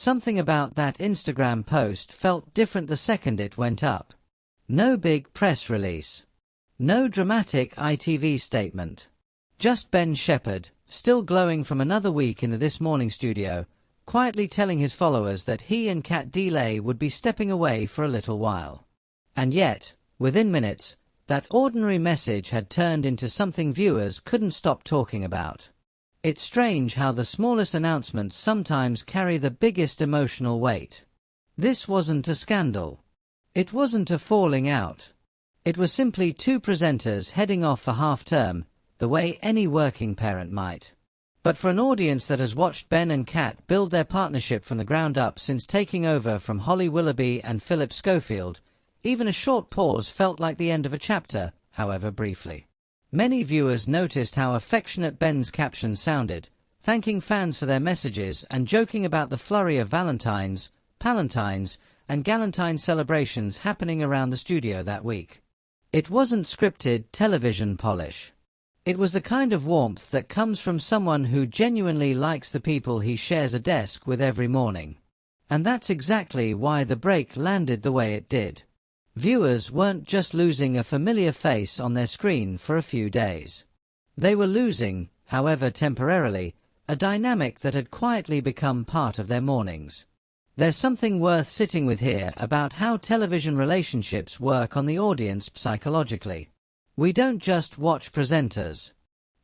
Something about that Instagram post felt different the second it went up. No big press release. No dramatic ITV statement. Just Ben Shephard, still glowing from another week in the This Morning studio, quietly telling his followers that he and Cat Deeley would be stepping away for a little while. And yet, within minutes, that ordinary message had turned into something viewers couldn't stop talking about. It's strange how the smallest announcements sometimes carry the biggest emotional weight. This wasn't a scandal. It wasn't a falling out. It was simply two presenters heading off for half-term, the way any working parent might. But for an audience that has watched Ben and Cat build their partnership from the ground up since taking over from Holly Willoughby and Philip Schofield, even a short pause felt like the end of a chapter, however briefly. Many viewers noticed how affectionate Ben's caption sounded, thanking fans for their messages and joking about the flurry of Valentines, Palantines, and Galentine celebrations happening around the studio that week. It wasn't scripted television polish. It was the kind of warmth that comes from someone who genuinely likes the people he shares a desk with every morning. And that's exactly why the break landed the way it did. Viewers weren't just losing a familiar face on their screen for a few days. They were losing, however temporarily, a dynamic that had quietly become part of their mornings. There's something worth sitting with here about how television relationships work on the audience psychologically. We don't just watch presenters.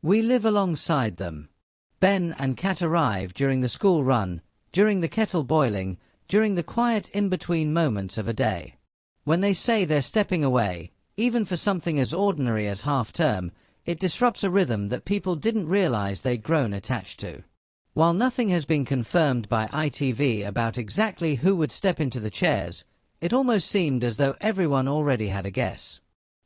We live alongside them. Ben and Cat arrive during the school run, during the kettle boiling, during the quiet in-between moments of a day. When they say they're stepping away, even for something as ordinary as half-term, it disrupts a rhythm that people didn't realize they'd grown attached to. While nothing has been confirmed by ITV about exactly who would step into the chairs, it almost seemed as though everyone already had a guess.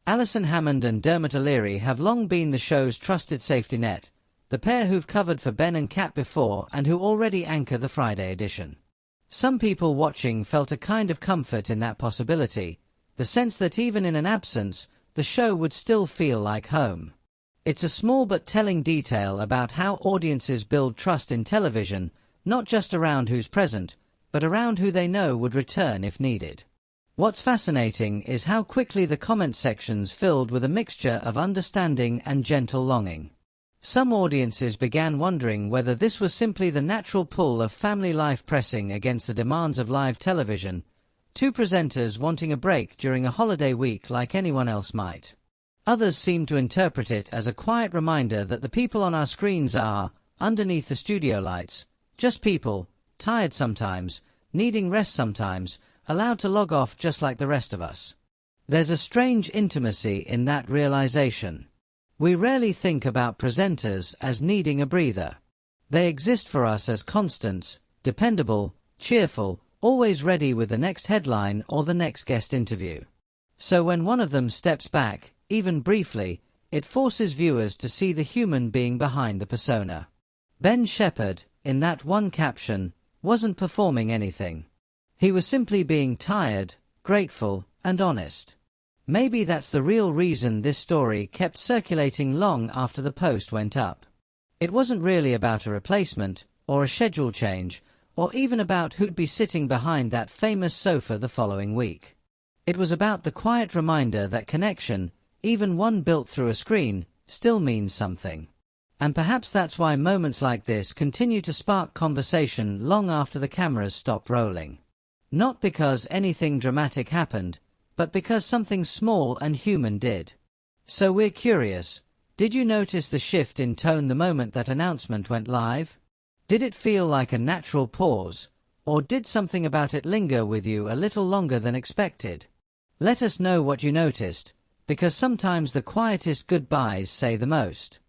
Alison Hammond and Dermot O'Leary have long been the show's trusted safety net, the pair who've covered for Ben and Cat before and who already anchor the Friday edition. Some people watching felt a kind of comfort in that possibility, the sense that even in an absence, the show would still feel like home. It's a small but telling detail about how audiences build trust in television, not just around who's present, but around who they know would return if needed. What's fascinating is how quickly the comment sections filled with a mixture of understanding and gentle longing. Some audiences began wondering whether this was simply the natural pull of family life pressing against the demands of live television, two presenters wanting a break during a holiday week like anyone else might. Others seemed to interpret it as a quiet reminder that the people on our screens are, underneath the studio lights, just people, tired sometimes, needing rest sometimes, allowed to log off just like the rest of us. There's a strange intimacy in that realization. We rarely think about presenters as needing a breather. They exist for us as constants, dependable, cheerful, always ready with the next headline or the next guest interview. So when one of them steps back, even briefly, it forces viewers to see the human being behind the persona. Ben Shephard, in that one caption, wasn't performing anything. He was simply being tired, grateful, and honest. Maybe that's the real reason this story kept circulating long after the post went up. It wasn't really about a replacement, or a schedule change, or even about who'd be sitting behind that famous sofa the following week. It was about the quiet reminder that connection, even one built through a screen, still means something. And perhaps that's why moments like this continue to spark conversation long after the cameras stop rolling. Not because anything dramatic happened, but because something small and human did. So we're curious, did you notice the shift in tone the moment that announcement went live? Did it feel like a natural pause, or did something about it linger with you a little longer than expected? Let us know what you noticed, because sometimes the quietest goodbyes say the most.